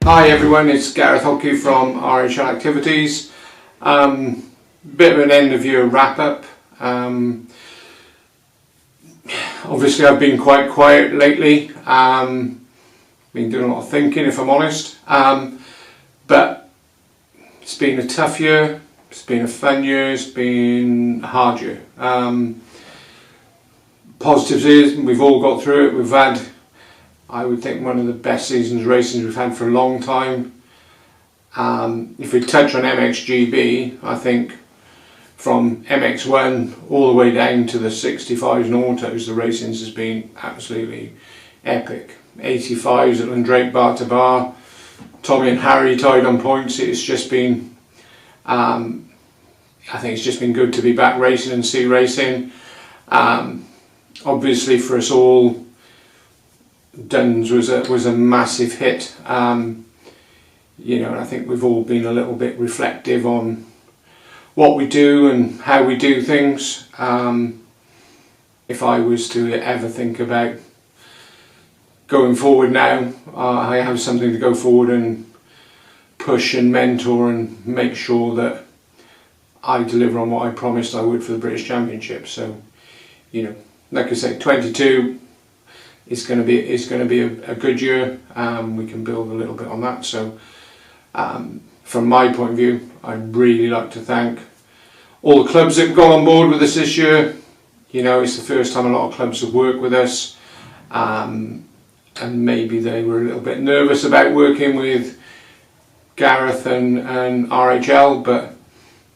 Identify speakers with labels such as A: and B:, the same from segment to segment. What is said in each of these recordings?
A: Hi everyone, it's Gareth Hockey from RHL Activities. Bit of an end of year wrap up. Obviously I've been quite quiet lately, been doing a lot of thinking if I'm honest, but it's been a tough year, it's been a fun year, it's been a hard year. Positives is we've all got through it. We've had, I would think, one of the best seasons racing we've had for a long time. If we touch on MXGB, I think from MX1 all the way down to the 65s and autos, the racing has been absolutely epic. 85s at Drake bar to bar, Tommy and Harry tied on points. It's just been, I think it's just been good to be back racing and see racing. Obviously for us all, Duns was a massive hit. You know, and I think we've all been a little bit reflective on what we do and how we do things. If I was to ever think about going forward now, I have something to go forward and push and mentor and make sure that I deliver on what I promised I would for the British Championship. So, you know, like I say, 22 is going to be a good year. We can build a little bit on that. So, from my point of view, I'd really like to thank all the clubs that have gone on board with us this year. You know, it's the first time a lot of clubs have worked with us, and maybe they were a little bit nervous about working with Gareth and RHL, but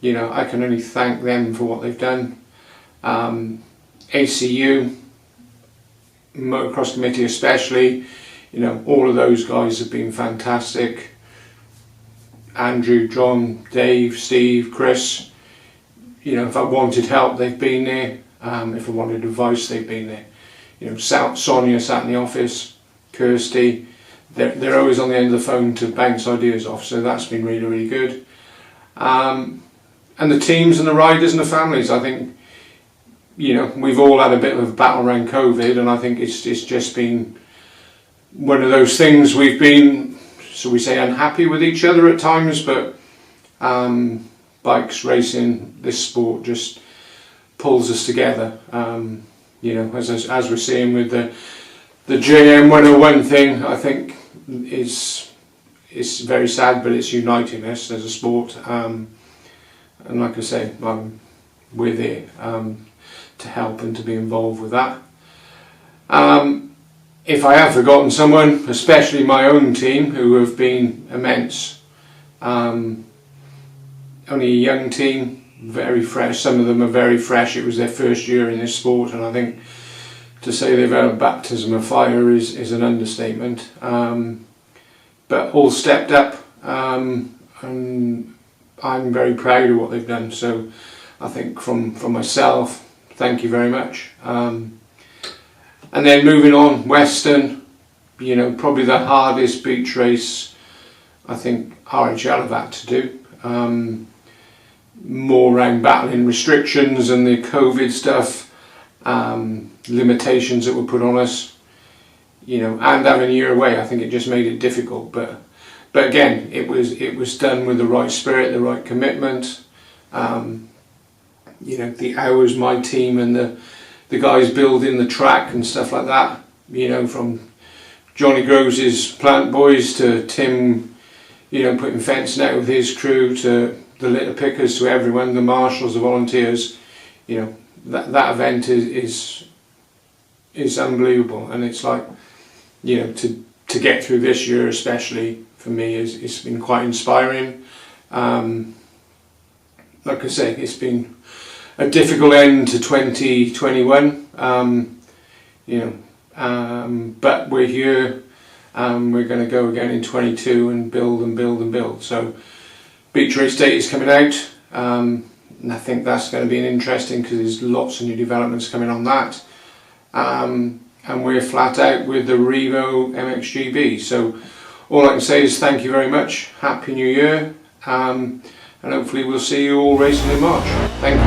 A: you know, I can only thank them for what they've done. ACU, Motocross Committee especially, you know, all of those guys have been fantastic. Andrew, John, Dave, Steve, Chris, you know, if I wanted help, they've been there. If I wanted advice, they've been there. You know, Sonia sat in the office, Kirsty, they're always on the end of the phone to bounce ideas off, so that's been really, really good. And the teams and the riders and the families, I think, you know, we've all had a bit of a battle around COVID, and I think it's just been one of those things we've been, so we say, unhappy with each other at times, but bikes, racing, this sport just pulls us together. You know, as we're seeing with the JM 101 thing, I think it's very sad, but it's uniting us as a sport. And like I say, we're there to help and to be involved with that. If I have forgotten someone, especially my own team, who have been immense. Only a young team, very fresh. Some of them are very fresh. It was their first year in this sport, and I think to say they've had a baptism of fire is an understatement. But all stepped up, and I'm very proud of what they've done. So I think from myself, thank you very much. And then moving on, Weston, you know, probably the hardest beach race I think RHL have had to do. More around battling restrictions and the COVID stuff, limitations that were put on us, you know, and having a year away. I think it just made it difficult. But again, it was done with the right spirit, the right commitment. You know, the hours my team and the guys building the track and stuff like that, you know, from Johnny Groves' plant boys to Tim, you know, putting fencing out with his crew, to the litter pickers, to everyone, the marshals, the volunteers, you know, that event is unbelievable. And it's like, you know, to get through this year especially for me it's been quite inspiring. Like I say, it's been a difficult end to 2021, you know, but we're here. We're going to go again in 22 and build and build and build. So beach race date is coming out, and I think that's going to be interesting because there's lots of new developments coming on that. And we're flat out with the Revo MXGB. So all I can say is thank you very much, Happy New Year, and hopefully we'll see you all racing in March. Thank you.